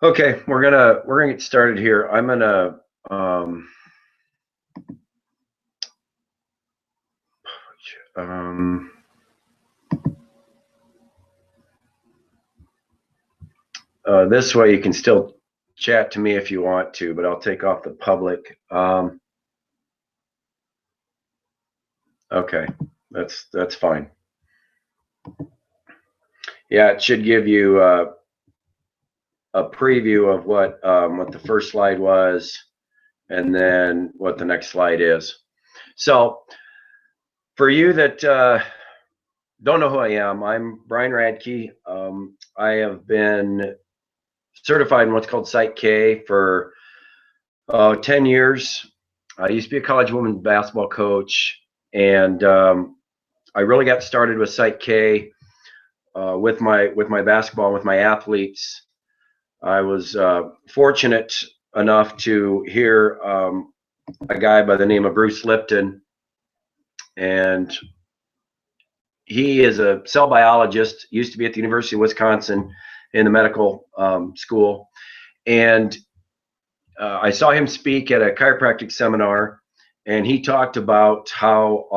Okay, we're gonna get started here. I'm gonna this way you can still chat to me if you want to, but I'll take off the public. Okay, that's fine. Yeah, it should give you a preview of what the first slide was, and then what the next slide is. So, for you that don't know who I am, I'm Brian Radtke. I have been certified in what's called Psych-k for 10 years. I used to be a college women's basketball coach, and I really got started with Psych-k with my basketball, with my athletes. I was fortunate enough to hear a guy by the name of Bruce Lipton, and he is a cell biologist, used to be at the University of Wisconsin in the medical school, and I saw him speak at a chiropractic seminar, and he talked about how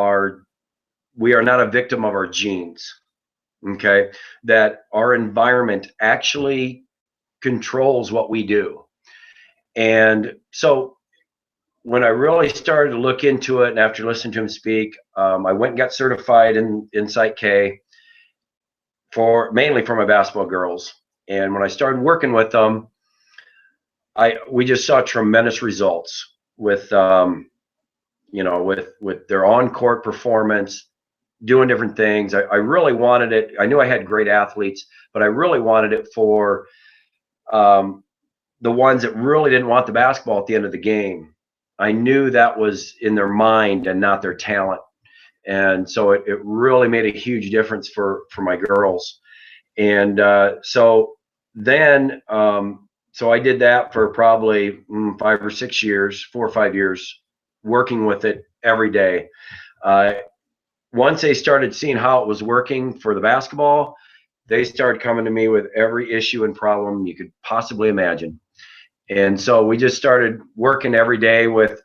we are not a victim of our genes, okay? That our environment actually controls what we do. And so when I really started to look into it, and after listening to him speak, I went and got certified in Psych-k mainly for my basketball girls. And when I started working with them, we just saw tremendous results with with their on-court performance, doing different things. I really wanted it. I knew I had great athletes, but I really wanted it for the ones that really didn't want the basketball at the end of the game. I knew that was in their mind and not their talent. And so it really made a huge difference for my girls. And so I did that for probably 5 or 6 years, 4 or 5 years, working with it every day. Once they started seeing how it was working for the basketball, they started coming to me with every issue and problem you could possibly imagine. And so we just started working every day with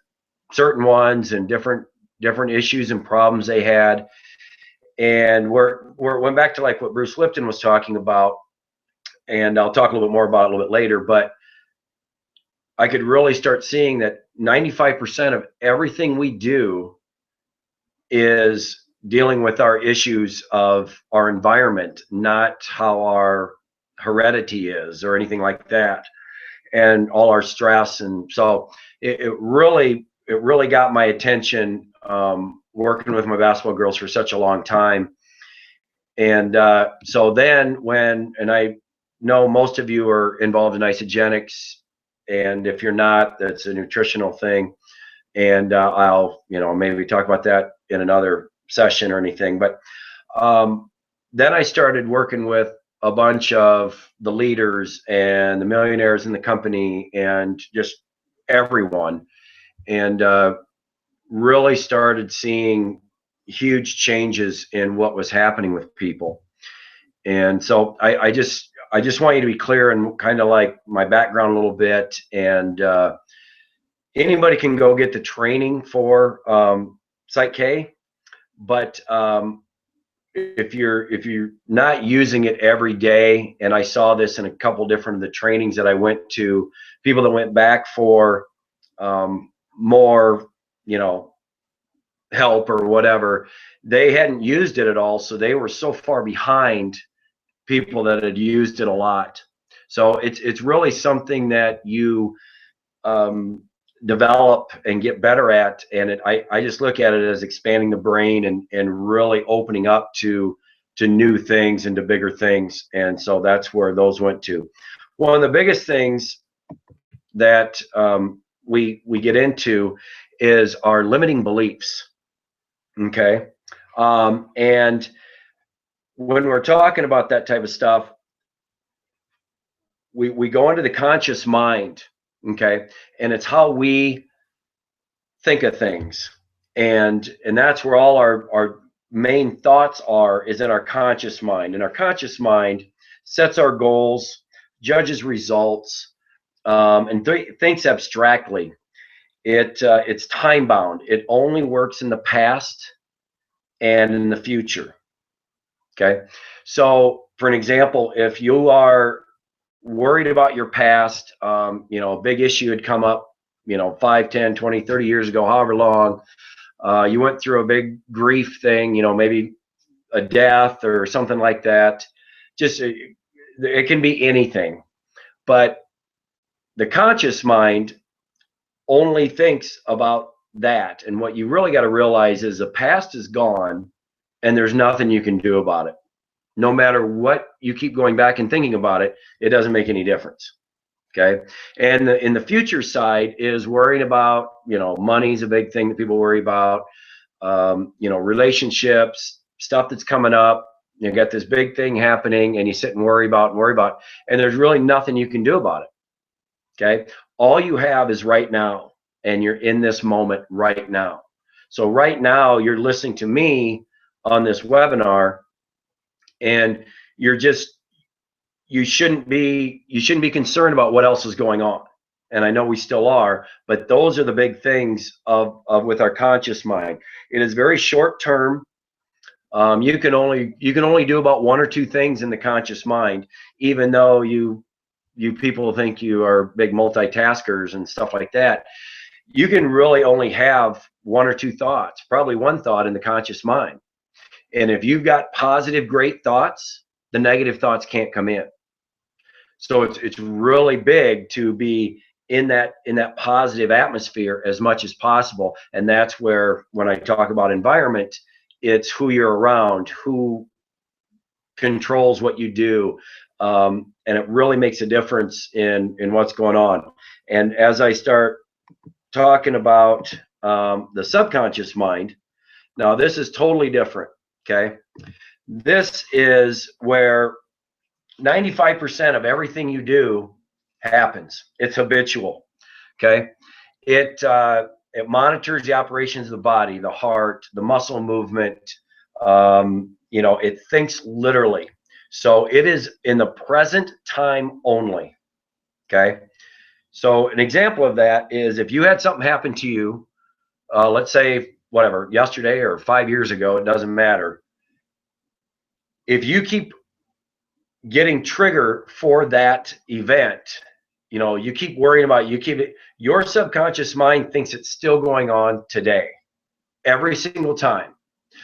certain ones and different issues and problems they had. And went back to like what Bruce Lipton was talking about, and I'll talk a little bit more about it a little bit later, but I could really start seeing that 95% of everything we do is dealing with our issues of our environment, not how our heredity is or anything like that, and all our stress. And so it really got my attention, working with my basketball girls for such a long time. And so then and I know most of you are involved in isogenics, and if you're not, that's a nutritional thing. And I'll maybe talk about that in another session or anything. But then I started working with a bunch of the leaders and the millionaires in the company and just everyone, and really started seeing huge changes in what was happening with people. And so I just want you to be clear and kind of like my background a little bit. And anybody can go get the training for Psych-k, but if you're not using it every day, and I saw this in a couple different of the trainings that I went to, people that went back for more help or whatever, they hadn't used it at all, so they were so far behind people that had used it a lot. So it's really something that you develop and get better at, and I just look at it as expanding the brain and really opening up to new things and to bigger things. And so that's where those went to. One of the biggest things that we get into is our limiting beliefs. Okay, and when we're talking about that type of stuff, we go into the conscious mind, okay, and it's how we think of things, and that's where all our main thoughts is in our conscious mind. And our conscious mind sets our goals, judges results, and thinks abstractly. It's time bound. It only works in the past and in the future. Okay. So for an example, if you are worried about your past, a big issue had come up, 5, 10, 20, 30 years ago, however long, you went through a big grief thing, maybe a death or something like that. Just it can be anything. But the conscious mind only thinks about that. And what you really got to realize is the past is gone and there's nothing you can do about it. No matter what you keep going back and thinking about it, it doesn't make any difference. Okay. And in the future side is worrying about, money's a big thing that people worry about, relationships, stuff that's coming up. You got this big thing happening and you sit and worry about, and there's really nothing you can do about it. Okay. All you have is right now, and you're in this moment right now. So right now you're listening to me on this webinar, and you shouldn't be concerned about what else is going on. And I know we still are, but those are the big things of with our conscious mind. It is very short term. You can only do about 1 or 2 things in the conscious mind, even though you people think you are big multitaskers and stuff like that. You can really only have 1 or 2 thoughts, probably 1 thought in the conscious mind. And if you've got positive, great thoughts, the negative thoughts can't come in. So it's really big to be in that positive atmosphere as much as possible. And that's where, when I talk about environment, it's who you're around, who controls what you do. And it really makes a difference in what's going on. And as I start talking about the subconscious mind, now this is totally different. Okay. This is where 95% of everything you do happens. It's habitual. Okay. It monitors the operations of the body, the heart, the muscle movement. It thinks literally. So it is in the present time only. Okay. So an example of that is if you had something happen to you, let's say whatever, yesterday or 5 years ago, it doesn't matter. If you keep getting triggered for that event, you keep worrying about it, your subconscious mind thinks it's still going on today, every single time.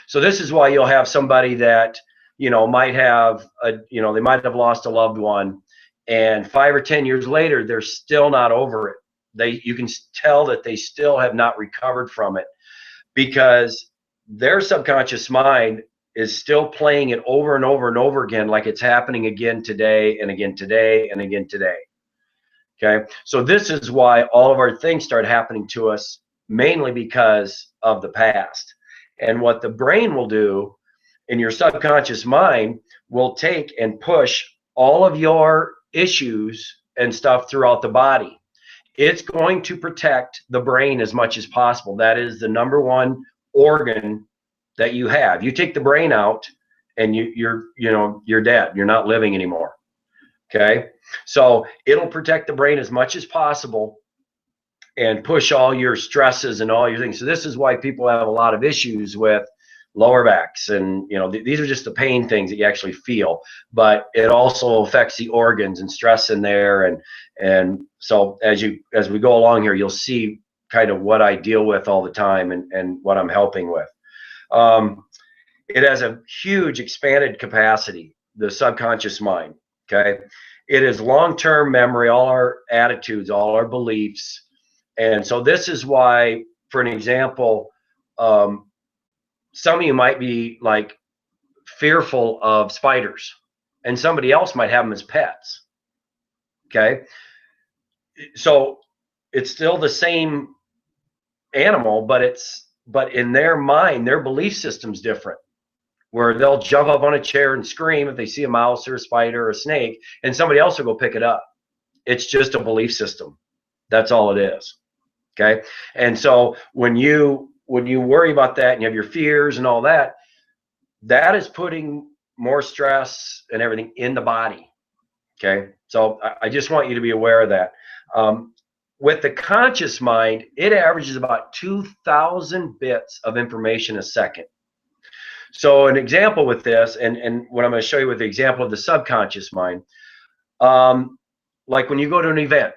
So this is why you'll have somebody that, might have they might have lost a loved one, and 5 or 10 years later, they're still not over it. You can tell that they still have not recovered from it, because their subconscious mind is still playing it over and over and over again, like it's happening again today and again today and again today. Okay. So this is why all of our things start happening to us, mainly because of the past. And what the brain will do in your subconscious mind will take and push all of your issues and stuff throughout the body. It's going to protect the brain as much as possible. That is the number one organ that you have. You take the brain out and you're dead. You're not living anymore. Okay. So it'll protect the brain as much as possible and push all your stresses and all your things. So this is why people have a lot of issues with lower backs, and these are just the pain things that you actually feel, but it also affects the organs and stress in there. And so as we go along here, you'll see kind of what I deal with all the time and what I'm helping with. It has a huge expanded capacity, the subconscious mind. Okay. It is long-term memory, all our attitudes, all our beliefs. And so this is why, for an example, some of you might be like fearful of spiders, and somebody else might have them as pets. Okay. So it's still the same animal, but in their mind, their belief system's different, where they'll jump up on a chair and scream if they see a mouse or a spider or a snake, and somebody else will go pick it up. It's just a belief system. That's all it is. Okay. And so when you worry about that and you have your fears and all that is putting more stress and everything in the body. Okay, so I just want you to be aware of that. With the conscious mind, it averages about 2,000 bits of information a second. So an example with this, and what I'm going to show you with the example of the subconscious mind, like when you go to an event,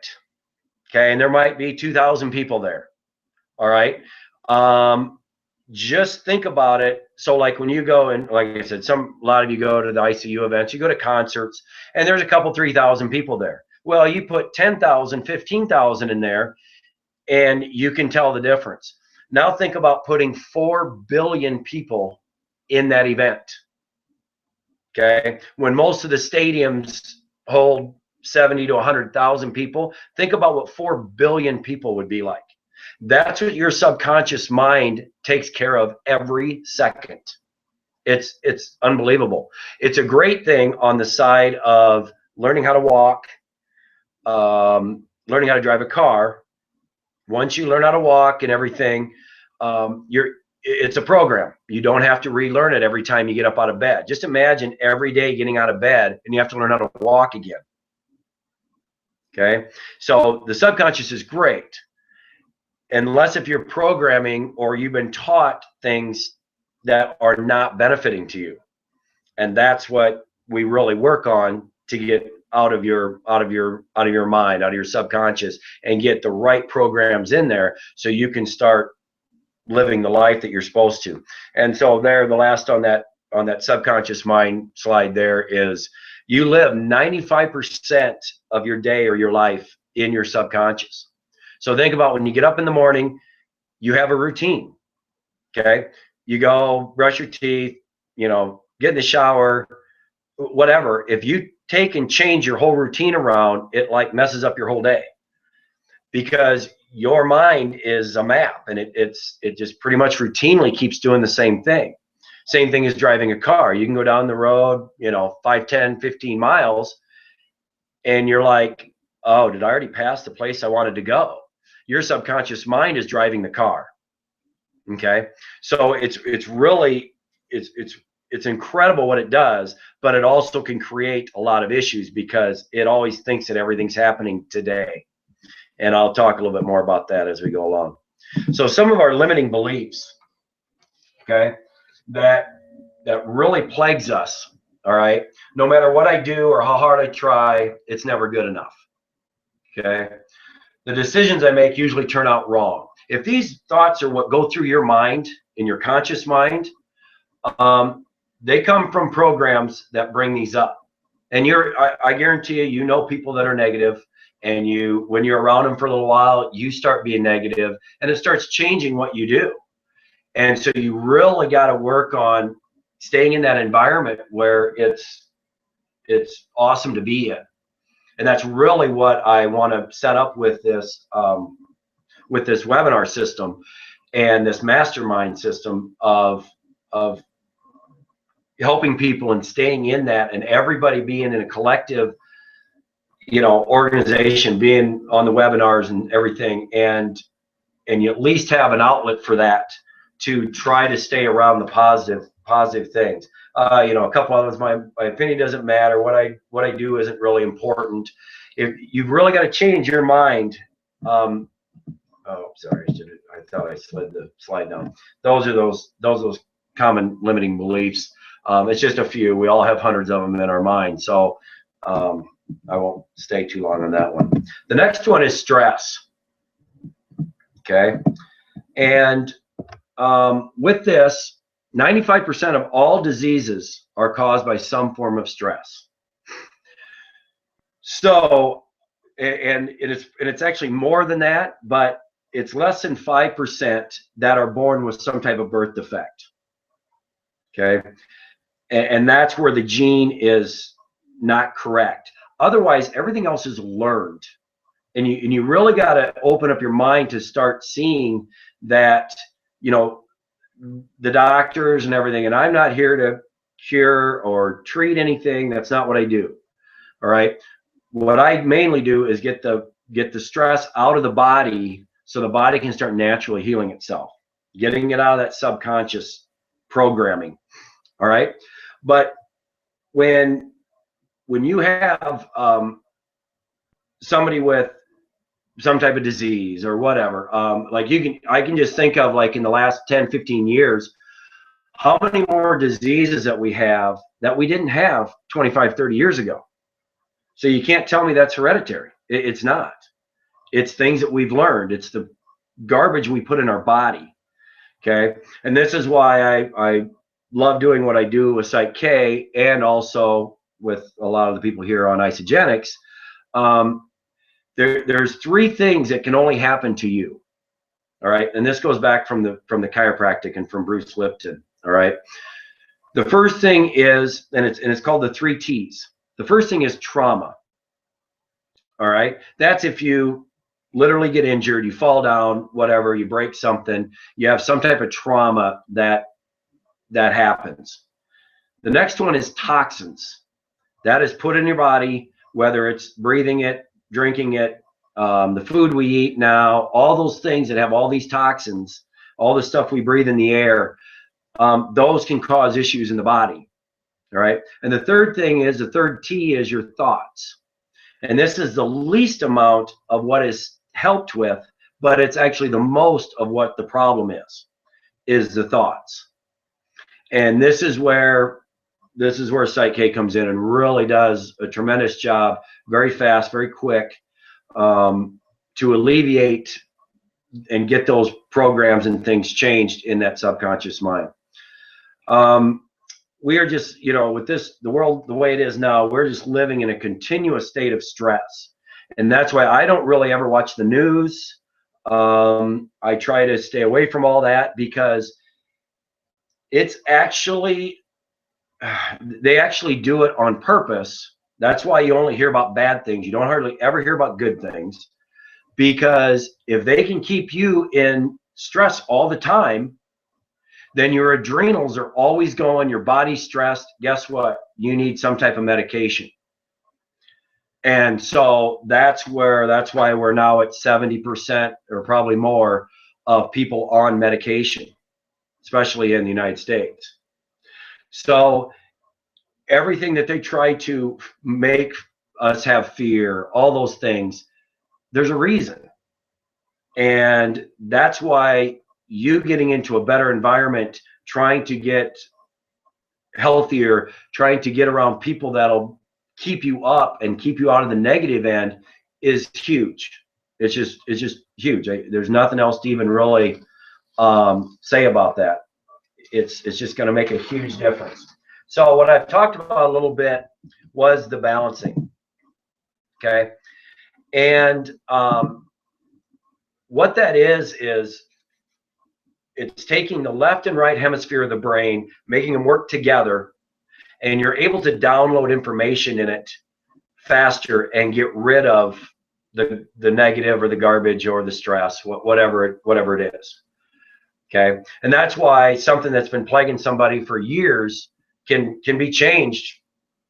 okay, and there might be 2,000 people there, all right? Just think about it. So like when you go, and like I said, a lot of you go to the ICU events, you go to concerts, and there's a couple 3,000 people there. Well, you put 10,000, 15,000 in there, and you can tell the difference. Now think about putting 4 billion people in that event. Okay, when most of the stadiums hold 70 to 100,000 people, think about what 4 billion people would be like. That's what your subconscious mind takes care of every second. It's unbelievable. It's a great thing on the side of learning how to walk, learning how to drive a car. Once you learn how to walk and everything, it's a program. You don't have to relearn it every time you get up out of bed. Just imagine every day getting out of bed and you have to learn how to walk again. Okay, so the subconscious is great, unless if you're programming or you've been taught things that are not benefiting to you, and that's what we really work on to get out of your mind, out of your subconscious, and get the right programs in there so you can start living the life that you're supposed to. And so there, the last on that subconscious mind slide there is, you live 95% of your day or your life in your subconscious. So think about when you get up in the morning, you have a routine. Okay, you go brush your teeth, you know, get in the shower, whatever. If you take and change your whole routine around, it like messes up your whole day, because your mind is a map, and it just pretty much routinely keeps doing the same thing. Same thing as driving a car. You can go down the road, you know, 5, 10, 15 miles, and you're like, oh, did I already pass the place I wanted to go? Your subconscious mind is driving the car. Okay, so it's really it's incredible what it does, but it also can create a lot of issues because it always thinks that everything's happening today. And I'll talk a little bit more about that as we go along. So some of our limiting beliefs, okay, that really plagues us, all right? No matter what I do or how hard I try, it's never good enough, okay? The decisions I make usually turn out wrong. If these thoughts are what go through your mind, in your conscious mind, they come from programs that bring these up. And I guarantee you know people that are negative, and when you're around them for a little while, you start being negative, and it starts changing what you do. And so you really got to work on staying in that environment where it's awesome to be in. And that's really what I want to set up with this webinar system and this mastermind system of helping people and staying in that, and everybody being in a collective, you know, organization, being on the webinars and everything, and you at least have an outlet for that to try to stay around the positive things. You know, a couple others, my opinion doesn't matter. What I do isn't really important. If you've really got to change your mind. Oh, sorry, I thought I slid the slide down. Those are those common limiting beliefs. It's just a few. We all have hundreds of them in our mind. So I won't stay too long on that one. The next one is stress. Okay, and with this, 95% of all diseases are caused by some form of stress. So, and it's actually more than that, but it's less than 5% that are born with some type of birth defect. Okay, and that's where the gene is not correct. Otherwise, everything else is learned. And you really got to open up your mind to start seeing that, you know, the doctors and everything, and I'm not here to cure or treat anything. That's not what I do. All right. What I mainly do is get the stress out of the body so the body can start naturally healing itself, getting it out of that subconscious programming. All right. But when when you have somebody with some type of disease or whatever, like I can just think of, like, in the last 10, 15 years, how many more diseases that we have that we didn't have 25, 30 years ago. So you can't tell me that's hereditary. It's not. It's things that we've learned. It's the garbage we put in our body. Okay. And this is why I love doing what I do with Psych-k, and also with a lot of the people here on Isogenics. There's three things that can only happen to you. All right. And this goes back from the chiropractic and from Bruce Lipton. All right. The first thing is, and it's called the 3 T's. The first thing is trauma. All right. That's if you literally get injured, you fall down, whatever, you break something, you have some type of trauma that happens. The next one is toxins. That is put in your body, whether it's breathing it, drinking it, the food we eat now, all those things that have all these toxins, all the stuff we breathe in the air, those can cause issues in the body. All right. And the third thing is, the third T is your thoughts. And this is the least amount of what is helped with, but it's actually the most of what the problem is the thoughts. And this is where Psych-k comes in and really does a tremendous job, very fast, very quick, to alleviate and get those programs and things changed in that subconscious mind. We are just, with the world the way it is now, we're just living in a continuous state of stress. And that's why I don't really ever watch the news. I try to stay away from all that, because it's actually, they actually do it on purpose. That's why you only hear about bad things. You don't hardly ever hear about good things, because if they can keep you in stress all the time, then your adrenals are always going, your body's stressed. Guess what? You need some type of medication. And so that's why we're now at 70% or probably more of people on medication, especially in the United States. So everything that they try to make us have fear, all those things, there's a reason. And that's why you getting into a better environment, trying to get healthier, trying to get around people that'll keep you up and keep you out of the negative end is huge. It's just huge. There's nothing else to even really say about that. It's just going to make a huge difference. So what I've talked about a little bit was the balancing. Okay. And what that is it's taking the left and right hemisphere of the brain, making them work together, and you're able to download information in it faster and get rid of the negative or the garbage or the stress, whatever it is. Okay. And that's why something that's been plaguing somebody for years can be changed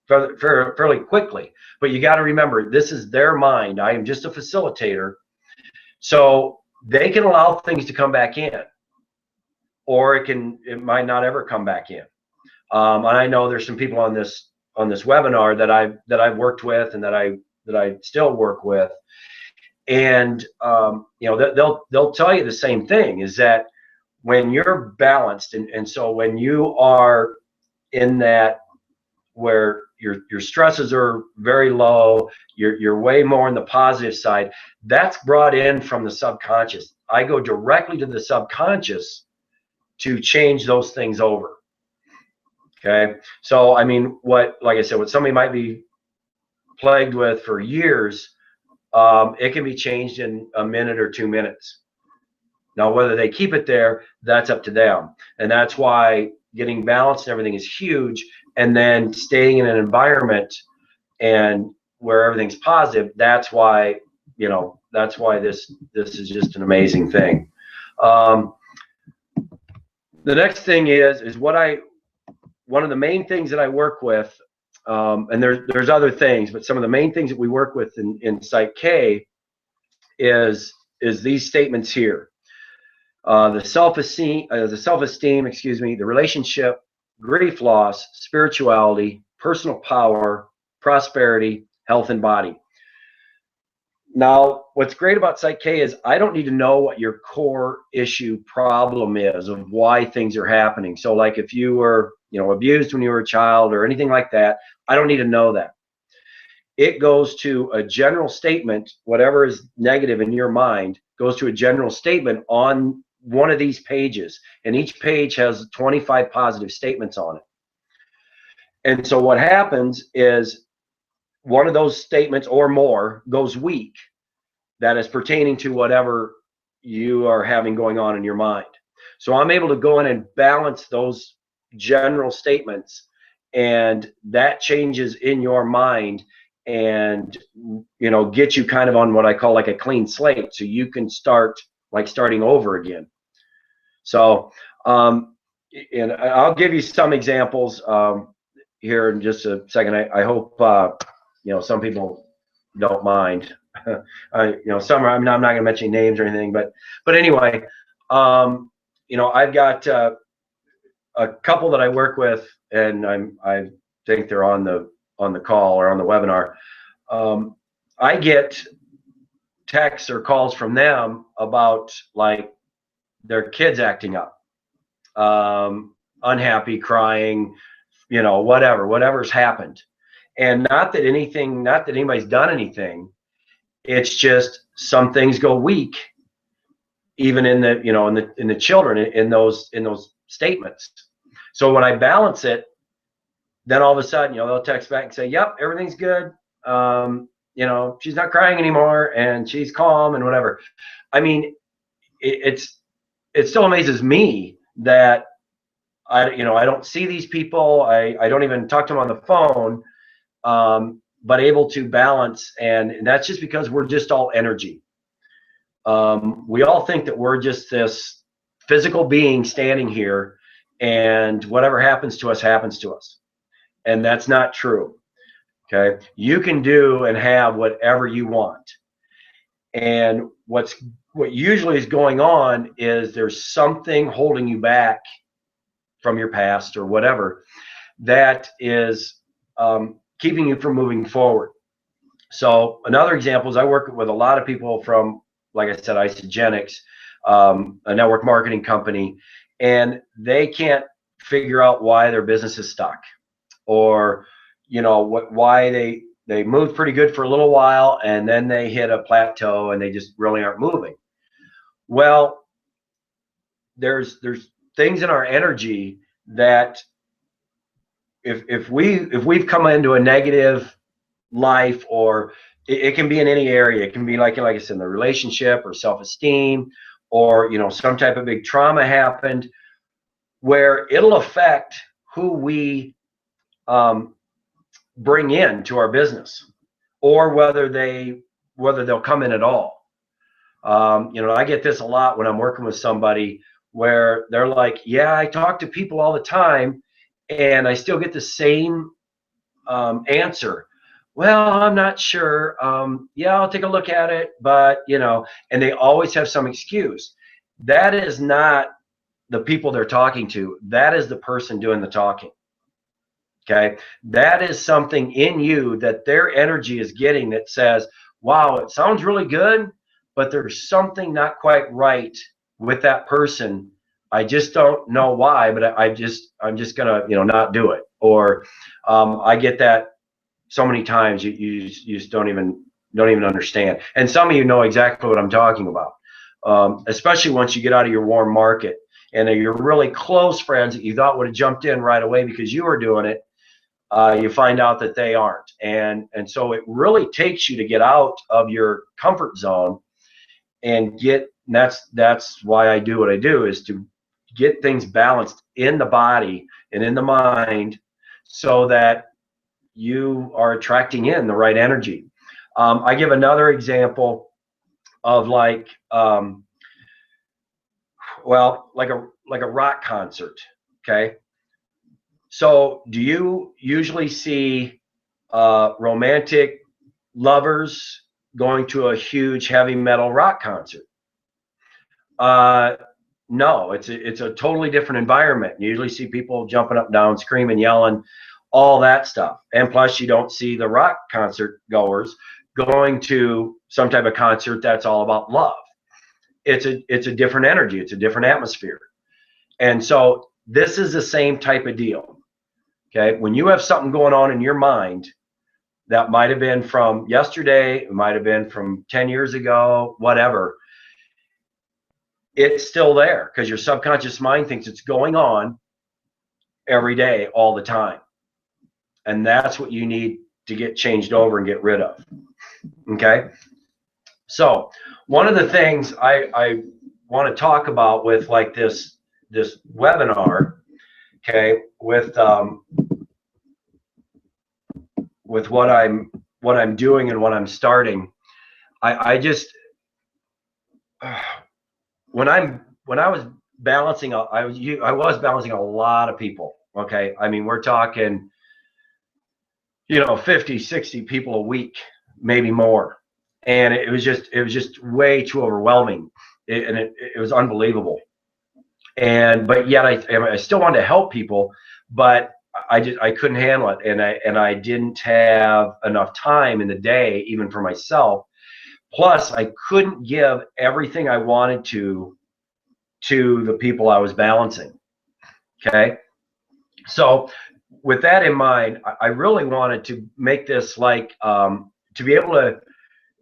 fairly quickly. But you got to remember, this is their mind. I am just a facilitator. So they can allow things to come back in, or it might not ever come back in. And I know there's some people on this webinar that I've worked with and that I still work with, and they'll tell you the same thing, is that when you're balanced, and so when you are in that where your stresses are very low, you're way more on the positive side, that's brought in from the subconscious. I go directly to the subconscious to change those things over. Okay. So, I mean, like I said, what somebody might be plagued with for years, it can be changed in a minute or 2 minutes. Now, whether they keep it there, that's up to them. And that's why getting balanced and everything is huge. And then staying in an environment and where everything's positive, that's why this is just an amazing thing. The next thing is one of the main things that I work with, and there's other things, but some of the main things that we work with in Psych-k is these statements here. The self-esteem, the relationship, grief loss, spirituality, personal power, prosperity, health, and body. Now, what's great about Psych-k is I don't need to know what your core issue problem is of why things are happening. So like if you were, abused when you were a child or anything like that, I don't need to know that. It goes to a general statement. Whatever is negative in your mind goes to a general statement on one of these pages, and each page has 25 positive statements on it. And so what happens is one of those statements or more goes weak, that is pertaining to whatever you are having going on in your mind. So I'm able to go in and balance those general statements, and that changes in your mind, and get you kind of on what I call like a clean slate, so you can start like starting over again. So and I'll give you some examples here in just a second. I hope some people don't mind. Some I'm not going to mention names or anything, but anyway, I've got a couple that I work with, and I think they're on the call or on the webinar. I get texts or calls from them about like their kids acting up, unhappy, crying, whatever's happened, and not that anybody's done anything. It's just some things go weak, even in the in the children, in those statements. So when I balance it, then all of a sudden they'll text back and say, "Yep, everything's good. She's not crying anymore, and she's calm and whatever." I mean, it still amazes me that I don't see these people. I don't even talk to them on the phone. But able to balance, and that's just because we're just all energy. We all think that we're just this physical being standing here, and whatever happens to us, and that's not true. Okay, you can do and have whatever you want, and what usually is going on is there's something holding you back from your past or whatever that is keeping you from moving forward. So another example is I work with a lot of people from, like I said, Isogenics, a network marketing company, and they can't figure out why their business is stuck, or why they moved pretty good for a little while and then they hit a plateau and they just really aren't moving. Well, there's things in our energy that if we've come into a negative life, or it can be in any area. It can be like I said, in the relationship or self-esteem, or some type of big trauma happened where it'll affect who we bring in to our business, or whether they'll come in at all. I get this a lot when I'm working with somebody where they're like, "Yeah, I talk to people all the time and I still get the same answer. Well, I'm not sure. Yeah, I'll take a look at it, but and they always have some excuse." That is not the people they're talking to. That is the person doing the talking. Okay, that is something in you that their energy is getting that says, "Wow, it sounds really good, but there's something not quite right with that person. I just don't know why, but I'm just gonna not do it." Or I get that so many times you just don't even understand. And some of you know exactly what I'm talking about, especially once you get out of your warm market and your really close friends that you thought would have jumped in right away because you were doing it. You find out that they aren't, and so it really takes you to get out of your comfort zone and that's why I do what I do, is to get things balanced in the body and in the mind, so that you are attracting in the right energy. I give another example of like a rock concert. Okay, so do you usually see romantic lovers going to a huge heavy metal rock concert? No, it's a totally different environment. You usually see people jumping up and down, screaming, yelling, all that stuff. And plus, you don't see the rock concert goers going to some type of concert that's all about love. It's a different energy. It's a different atmosphere. And so this is the same type of deal. Okay, when you have something going on in your mind that might have been from yesterday, it might have been from 10 years ago, whatever, it's still there because your subconscious mind thinks it's going on every day, all the time. And that's what you need to get changed over and get rid of. Okay, so one of the things I want to talk about with like this webinar, okay, with what I'm doing and what I'm starting, I just when I was balancing, I was balancing a lot of people. Okay, I mean, we're talking, 50, 60 people a week, maybe more, and it was just way too overwhelming, it was unbelievable. But yet I still wanted to help people, but I couldn't handle it, and I didn't have enough time in the day even for myself. Plus, I couldn't give everything I wanted to the people I was balancing. Okay, so with that in mind, I really wanted to make this like to be able to,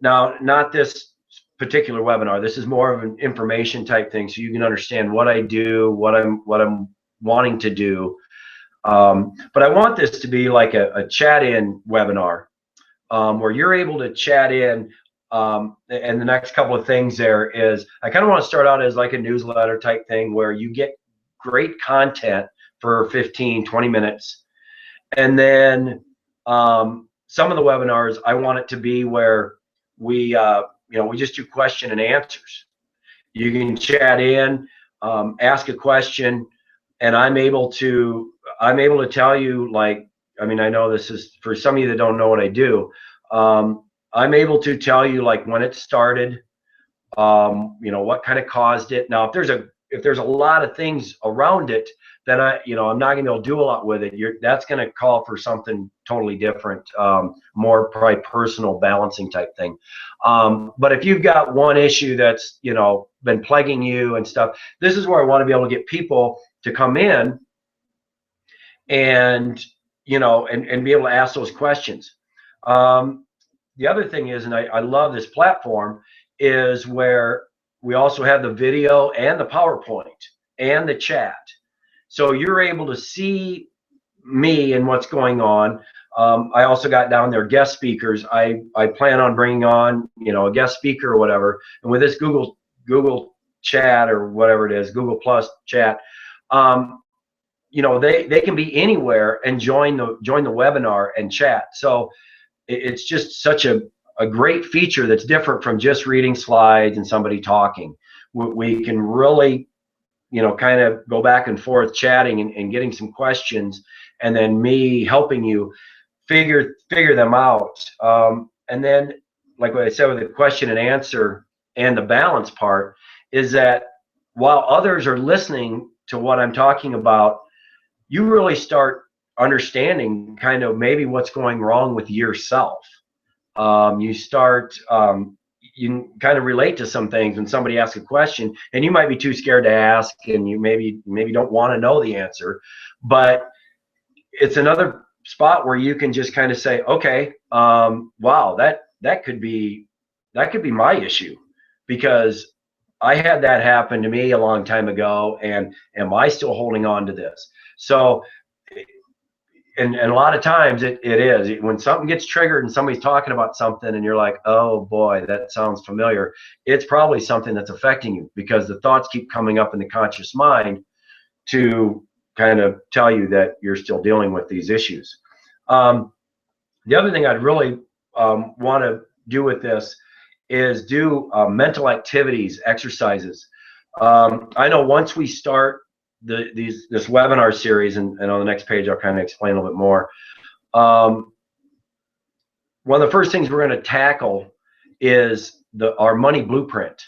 now not this particular webinar, this is more of an information type thing, so you can understand what I do, what I'm wanting to do. But I want this to be like a chat-in webinar, where you're able to chat in. And the next couple of things there is, I kind of want to start out as like a newsletter type thing where you get great content for 15, 20 minutes. And then some of the webinars, I want it to be where we just do question and answers. You can chat in, ask a question, and I'm able to tell you, like, I mean, I know this is for some of you that don't know what I do. I'm able to tell you like when it started, what kind of caused it. Now, if there's a lot of things around it, then I'm not gonna be able to do a lot with it. That's gonna call for something totally different, more probably personal balancing type thing. But if you've got one issue that's been plaguing you and stuff, this is where I want to be able to get people to come in and and be able to ask those questions. The other thing is, and I love this platform, is where we also have the video and the PowerPoint and the chat. So you're able to see me and what's going on. I also got down there guest speakers. I plan on bringing on, a guest speaker or whatever. And with this Google chat or whatever it is, Google Plus chat, they can be anywhere and join the webinar and chat. So it's just such a great feature that's different from just reading slides and somebody talking. We can really, kind of go back and forth chatting and getting some questions, and then me helping you figure them out. And then, like what I said with the question and answer and the balance part, is that while others are listening to what I'm talking about, you really start understanding kind of maybe what's going wrong with yourself. You start, you kind of relate to some things when somebody asks a question, and you might be too scared to ask, and you maybe don't want to know the answer, but it's another spot where you can just kind of say, okay, wow, that could be my issue, because I had that happen to me a long time ago, and am I still holding on to this? So, and a lot of times it is, when something gets triggered and somebody's talking about something and you're like, oh boy, that sounds familiar, it's probably something that's affecting you, because the thoughts keep coming up in the conscious mind to kind of tell you that you're still dealing with these issues. The other thing I'd really want to do with this is do mental activities, exercises. I know once we start this webinar series, and on the next page I'll kind of explain a little bit more. One of the first things we're going to tackle is our money blueprint.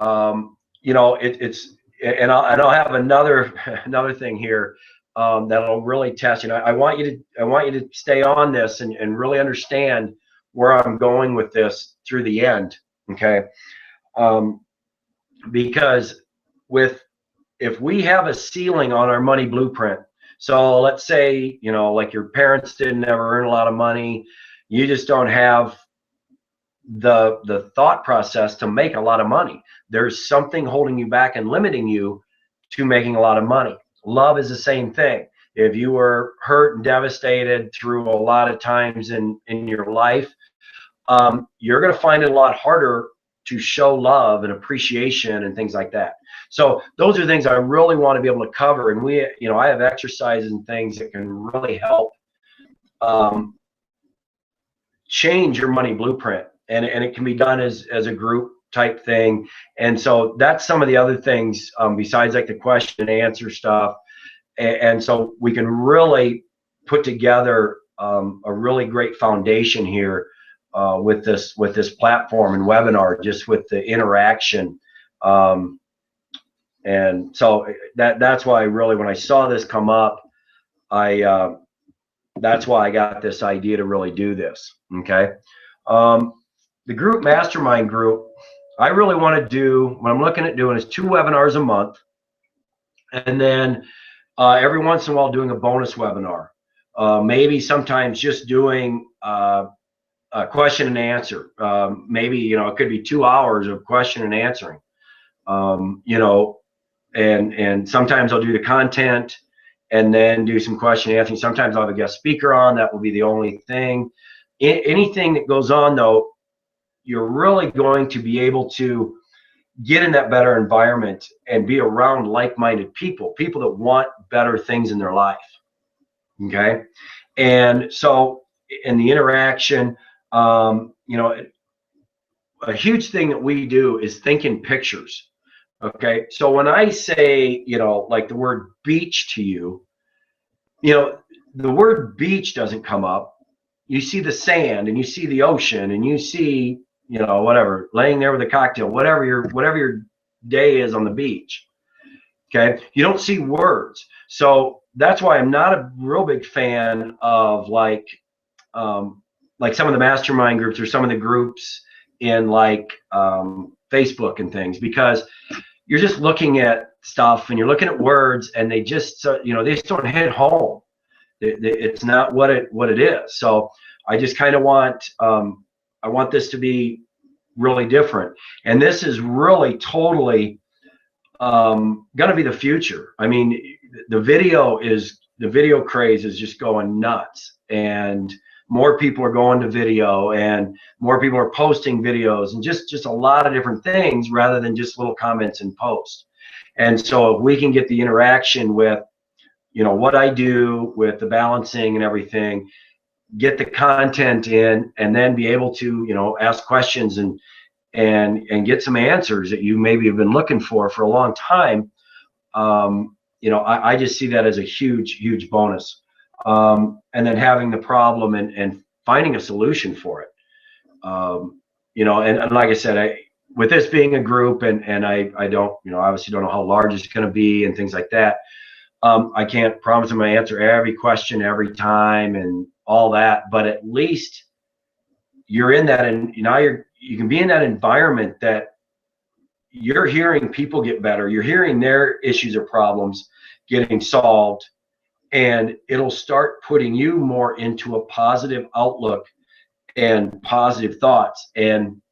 It's and I'll have another thing here. that'll really test. You know, I want you to stay on this and really understand where I'm going with this through the end. Okay, because if we have a ceiling on our money blueprint, so let's say, you know, like your parents didn't ever earn a lot of money, you just don't have the thought process to make a lot of money. There's something holding you back and limiting you to making a lot of money. Love is the same thing. If you were hurt and devastated through a lot of times in your life, you're going to find it a lot harder to show love and appreciation and things like that. So those are things I really want to be able to cover. And we, you know, I have exercises and things that can really help change your money blueprint. And it can be done as a group type thing. And so that's some of the other things besides like the question and answer stuff. And so we can really put together a really great foundation here with this platform and webinar, just with the interaction. And so that's why really when I saw this come up, that's why I got this idea to really do this. Okay. The group mastermind group, I really want to do, what I'm looking at doing is 2 webinars a month. And then every once in a while doing a bonus webinar. Maybe sometimes just doing a question and answer. Maybe, you know, it could be 2 hours of question and answering. You know, and sometimes I'll do the content and then do some question and answering. Sometimes I'll have a guest speaker on. That will be the only thing. Anything that goes on, though, you're really going to be able to get in that better environment and be around like-minded people that want better things in their life. Okay. And so in the interaction, you know, a huge thing that we do is think in pictures. Okay. So when I say, you know, like the word beach to you, you know, the word beach doesn't come up. You see the sand and you see the ocean and you see, you know, whatever, laying there with a cocktail, whatever your day is on the beach. Okay. You don't see words. So that's why I'm not a real big fan of like some of the mastermind groups or some of the groups in like Facebook and things, because you're just looking at stuff and you're looking at words and they just, you know, they just don't hit home. It's not what it is. So I just kind of want, I want this to be really different. And this is really totally going to be the future. I mean, the video craze is just going nuts, and more people are going to video and more people are posting videos and just a lot of different things rather than just little comments and posts. And so if we can get the interaction with, you know, what I do with the balancing and everything, get the content in, and then be able to, you know, ask questions and get some answers that you maybe have been looking for a long time. You know, I just see that as a huge bonus. And then having the problem and finding a solution for it. You know, and like I said, with this being a group, and I don't, you know, obviously don't know how large it's going to be and things like that. I can't promise I'm going to answer every question every time and all that, but at least you're in that, and now you can be in that environment that you're hearing people get better, you're hearing their issues or problems getting solved, and it'll start putting you more into a positive outlook and positive thoughts. And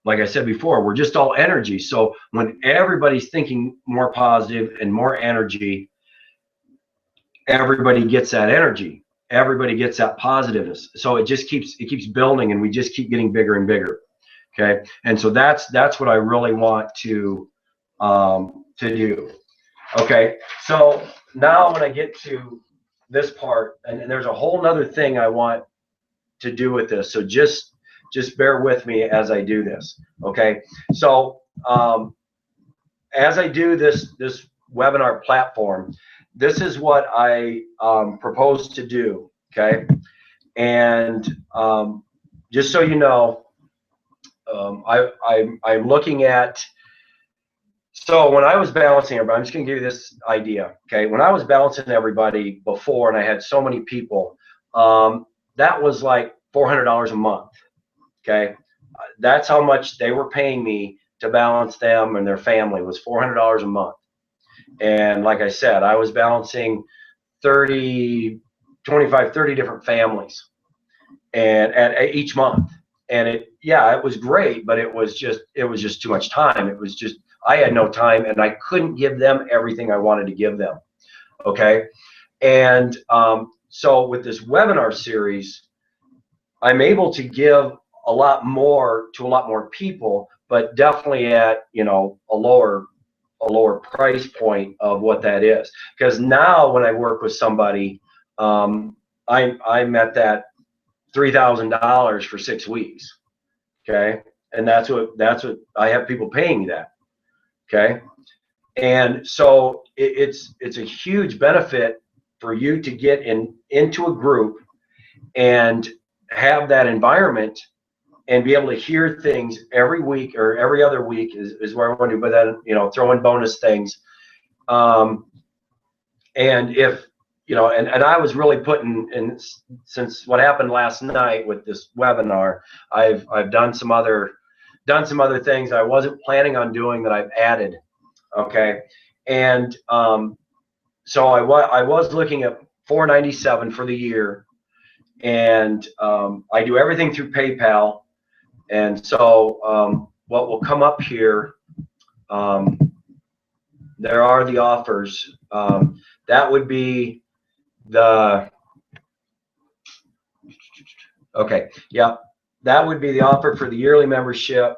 like I said before, we're just all energy. So when everybody's thinking more positive and more energy, everybody gets that energy, everybody gets that positiveness. So it keeps building, and we just keep getting bigger and bigger. Okay. And so that's what I really want to do. Okay. So now when I get to this part, and there's a whole nother thing I want to do with this. So just bear with me as I do this. Okay. So as I do this webinar platform, this is what I propose to do. Okay. And just so you know, I'm looking at So when I was balancing everybody, I'm just going to give you this idea. Okay. When I was balancing everybody before and I had so many people, that was like $400 a month. Okay. That's how much they were paying me to balance them and their family, was $400 a month. And like I said, I was balancing 30, 25, 30 different families and at each month. And it was great, but it was just too much time. It was just, I had no time and I couldn't give them everything I wanted to give them. Okay. And so with this webinar series, I'm able to give a lot more to a lot more people, but definitely at, you know, a lower price point of what that is. Because now when I work with somebody, I'm at that $3,000 for 6 weeks. Okay. And that's what I have people paying me that. Okay. And so it's a huge benefit for you to get into a group and have that environment and be able to hear things every week or every other week is where I want to, but then, you know, throw in bonus things. And if, you know, and I was really putting in, since what happened last night with this webinar, I've done some other things I wasn't planning on doing that I've added. Okay. And so I was looking at $497 for the year, and I do everything through PayPal. And so what will come up here, there are the offers. That would be the, okay, yeah, that would be the offer for the yearly membership.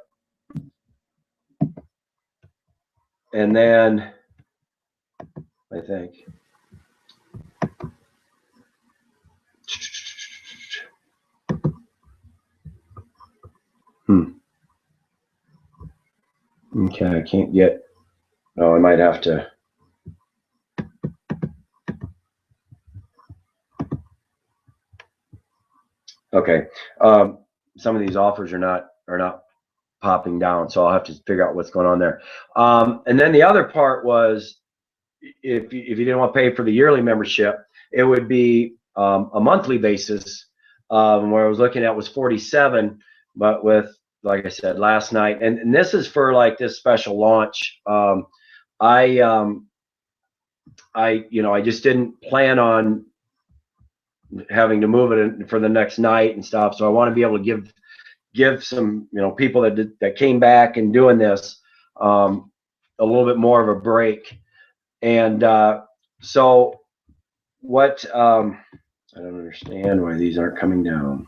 And then I think, okay, I can't get, oh, I might have to. Okay, some of these offers are not popping down, so I'll have to figure out what's going on there. And then the other part was, if you didn't want to pay for the yearly membership, it would be a monthly basis. Where I was looking at was $47, but with, like I said, last night, and this is for like this special launch. I just didn't plan on having to move it for the next night and stuff. So I want to be able to give some, you know, people that came back and doing this a little bit more of a break. And so what, I don't understand why these aren't coming down.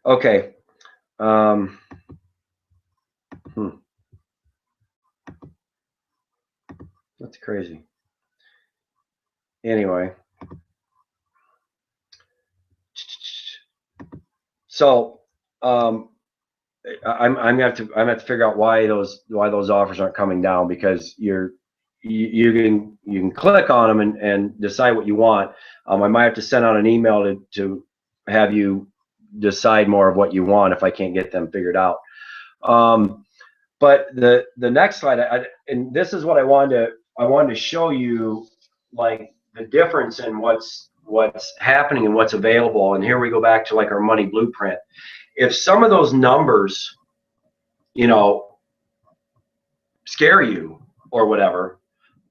Okay. That's crazy. Anyway. So I'm gonna have to figure out why those offers aren't coming down, because you can click on them and decide what you want. I might have to send out an email to have you decide more of what you want if I can't get them figured out. But the next slide, and this is what I wanted to show you, like the difference in what's happening and what's available. And here we go back to like our money blueprint. If some of those numbers, you know, scare you or whatever,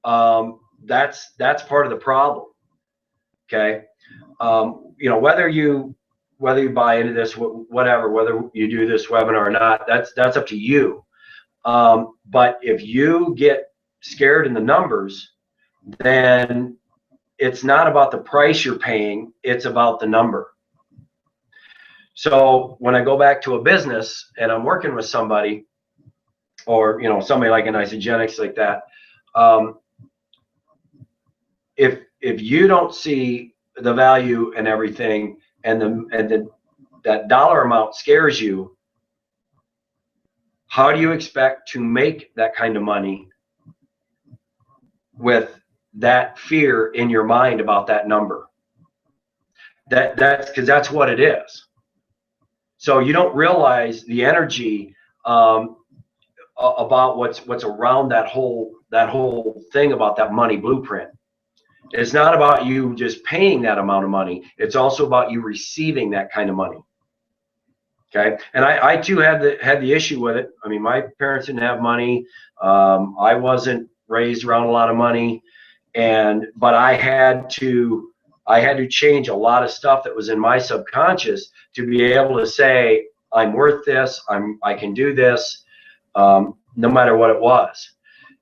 that's part of the problem. Okay. You know, whether you buy into this, whatever, whether you do this webinar or not, that's up to you. But if you get scared in the numbers, then it's not about the price you're paying, it's about the number. So when I go back to a business and I'm working with somebody, or, you know, somebody like an Isagenix like that, if you don't see the value and everything, and that dollar amount scares you, how do you expect to make that kind of money with that fear in your mind about that number. That's because that's what it is. So you don't realize the energy about what's around that whole thing about that money blueprint. It's not about you just paying that amount of money. It's also about you receiving that kind of money. Okay, and I too had the issue with it. I mean, my parents didn't have money. I wasn't raised around a lot of money, but I had to change a lot of stuff that was in my subconscious to be able to say I'm worth this. I can do this, no matter what it was.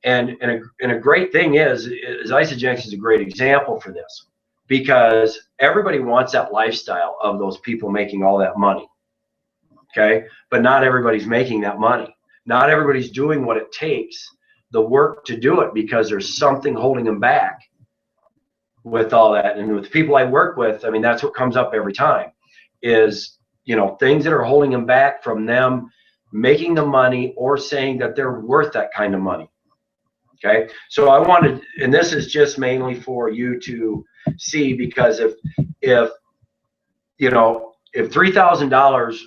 And a great thing is Isagenix is a great example for this, because everybody wants that lifestyle of those people making all that money. Okay, but not everybody's making that money. Not everybody's doing what it takes, the work to do it, because there's something holding them back with all that. And with the people I work with, I mean, that's what comes up every time is, you know, things that are holding them back from them making the money or saying that they're worth that kind of money. Okay, so I wanted, and this is just mainly for you to see, because if you know, if $3,000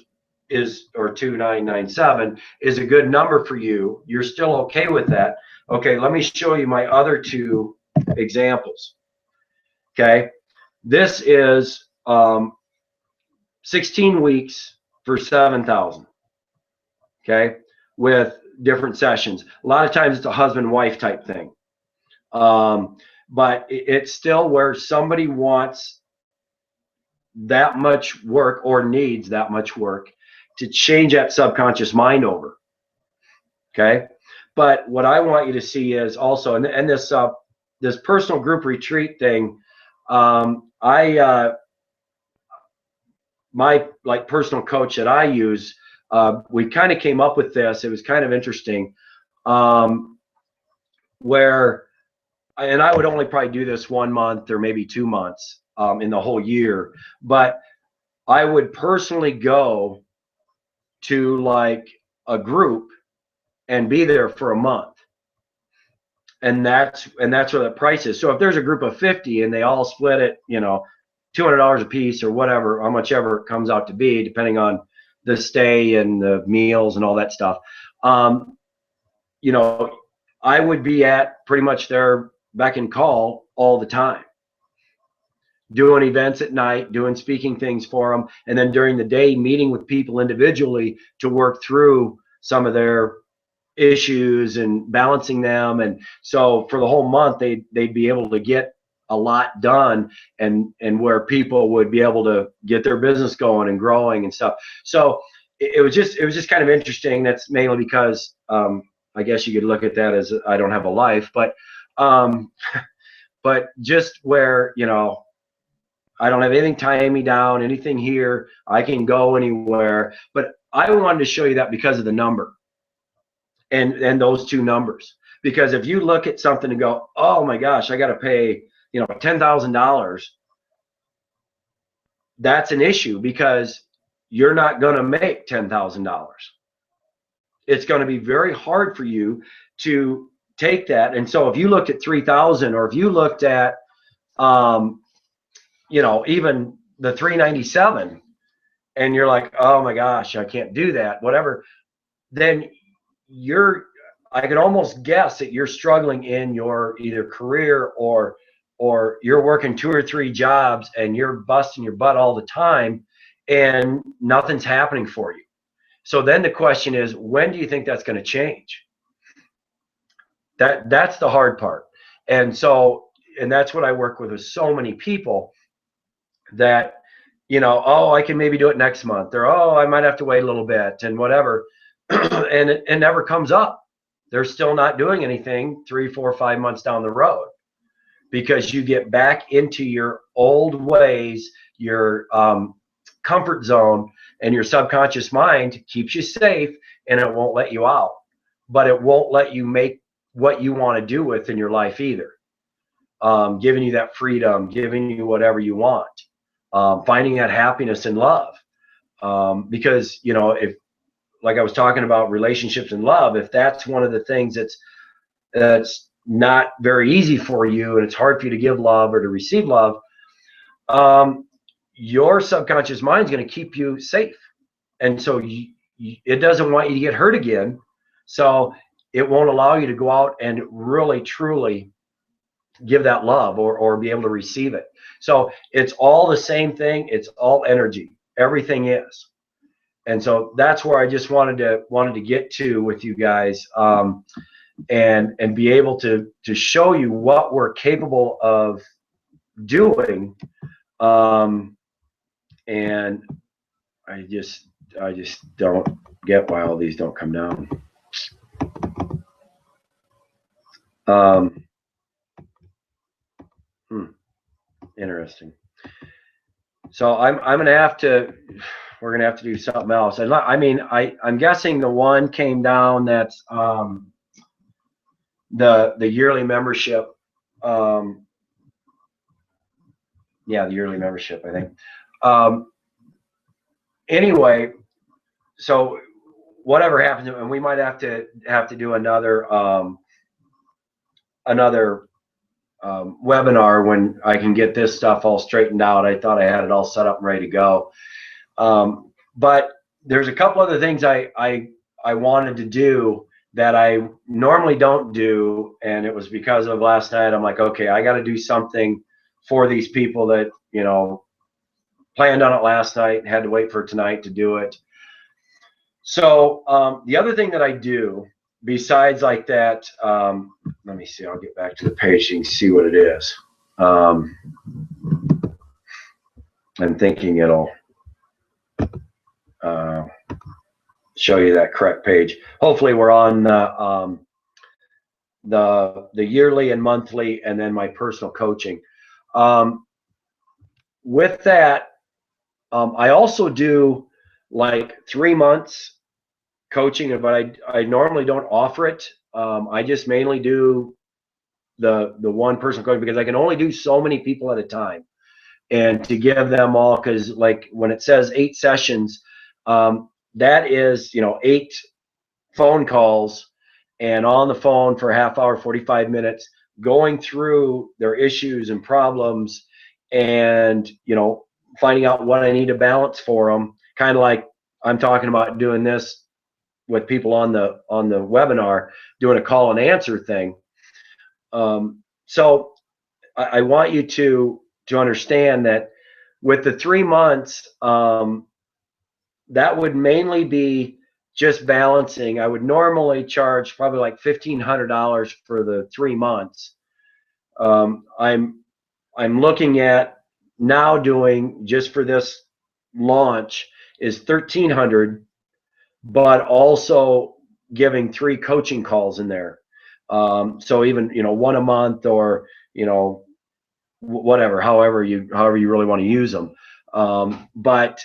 is, or 2,997 is a good number for you, you're still okay with that. Okay, let me show you my other two examples. Okay, this is 16 weeks for 7,000. Okay, with different sessions. A lot of times it's a husband-wife type thing, but it's still where somebody wants that much work or needs that much work to change that subconscious mind over. Okay, but what I want you to see is also, and this this personal group retreat thing, my like personal coach that I use, we kind of came up with this. It was kind of interesting, where, and I would only probably do this 1 month or maybe 2 months in the whole year, but I would personally go to like a group and be there for a month, and that's where the price is. So if there's a group of 50 and they all split it, you know, $200 a piece or whatever, how much ever it comes out to be, depending on the stay and the meals and all that stuff, you know, I would be at pretty much their beck and call all the time, doing events at night, doing speaking things for them, and then during the day meeting with people individually to work through some of their issues and balancing them. And so for the whole month they'd be able to get a lot done, and where people would be able to get their business going and growing and stuff. So it was just kind of interesting. That's mainly because I guess you could look at that as I don't have a life, but just where, you know, I don't have anything tying me down, anything here. I can go anywhere. But I wanted to show you that because of the number and those two numbers. Because if you look at something and go, oh my gosh, I got to pay, you know, $10,000, that's an issue, because you're not going to make $10,000. It's going to be very hard for you to take that. And so if you looked at 3,000, or if you looked at you know, even the 397, and you're like, oh my gosh, I can't do that, whatever, then I could almost guess that you're struggling in your either career or you're working 2 or 3 jobs and you're busting your butt all the time and nothing's happening for you. So then the question is, when do you think that's going to change? That's the hard part. And so, and that's what I work with so many people, that, you know, oh, I can maybe do it next month, or oh, I might have to wait a little bit and whatever. And it never comes up. They're still not doing anything 3, 4, 5 months down the road, because you get back into your old ways, your comfort zone, and your subconscious mind keeps you safe, and it won't let you out, but it won't let you make what you want to do with in your life either. Giving you that freedom, giving you whatever you want. Finding that happiness and love, because, you know, if, like I was talking about relationships and love, if that's one of the things that's not very easy for you and it's hard for you to give love or to receive love, your subconscious mind is going to keep you safe. And so it doesn't want you to get hurt again. So it won't allow you to go out and really, truly give that love or be able to receive it. So it's all the same thing. It's all energy. Everything is. And so that's where I just wanted to get to with you guys, and be able to show you what we're capable of doing. And I just don't get why all these don't come down. Interesting. So I'm gonna have to. We're gonna have to do something else. I mean, I'm guessing the one came down that's the yearly membership. Yeah, the yearly membership, I think. Anyway, so whatever happens, and we might have to do another webinar when I can get this stuff all straightened out. I thought I had it all set up and ready to go. But there's a couple other things I wanted to do that I normally don't do, and it was because of last night. I'm like, okay, I got to do something for these people that, you know, planned on it last night, had to wait for tonight to do it. So the other thing that I do besides like that, let me see, I'll get back to the page so you can see what it is. I'm thinking it'll show you that correct page. Hopefully we're on the yearly and monthly, and then my personal coaching. With that, I also do like 3 months coaching, but I normally don't offer it. I just mainly do the one person coaching because I can only do so many people at a time, and to give them all, because like when it says 8 sessions, that is, you know, 8 phone calls, and on the phone for a half hour, 45 minutes, going through their issues and problems, and, you know, finding out what I need to balance for them, kind of like I'm talking about doing this with people on the webinar, doing a call and answer thing. So I want you to understand that with the 3 months, that would mainly be just balancing. I would normally charge probably like $1,500 for the 3 months. I'm looking at now doing, just for this launch, is $1,300, but also giving 3 coaching calls in there. So even, you know, 1 a month, or, you know, whatever, however you really want to use them. But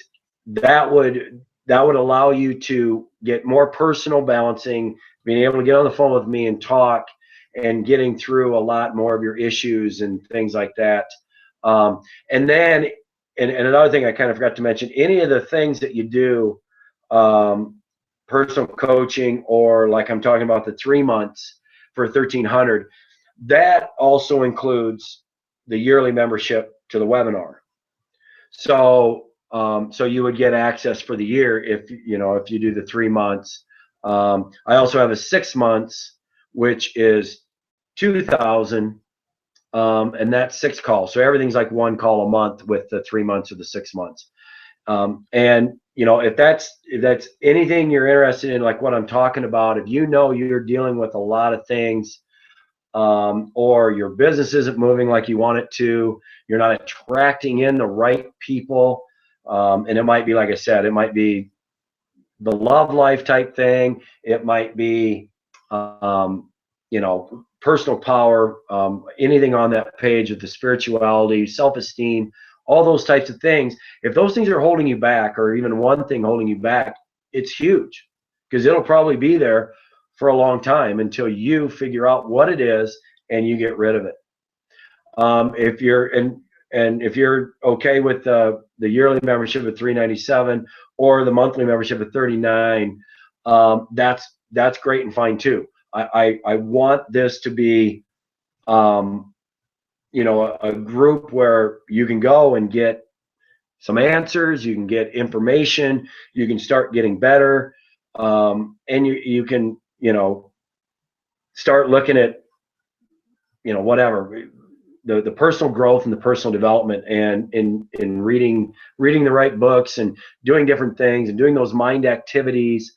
that would allow you to get more personal balancing, being able to get on the phone with me and talk, and getting through a lot more of your issues and things like that. And then, and another thing I kind of forgot to mention, any of the things that you do, personal coaching, or like I'm talking about the 3 months for $1,300, that also includes the yearly membership to the webinar. So so you would get access for the year if you do the 3 months. I also have a 6 months, which is $2,000, and that's 6 calls. So everything's like 1 call a month with the 3 months or the 6 months. And you know, if that's anything you're interested in, like what I'm talking about, if you know you're dealing with a lot of things, or your business isn't moving like you want it to, you're not attracting in the right people, and it might be, like I said, it might be the love life type thing, it might be you know, personal power, anything on that page with the spirituality, self-esteem, all those types of things. If those things are holding you back, or even one thing holding you back, it's huge, because it'll probably be there for a long time until you figure out what it is and you get rid of it. If you're if you're okay with the yearly membership at $397 or the monthly membership at $39, that's great and fine too. I want this to be you know, a group where you can go and get some answers, you can get information, you can start getting better, and you can, you know, start looking at, you know, whatever, the personal growth and the personal development, and in reading the right books and doing different things and doing those mind activities,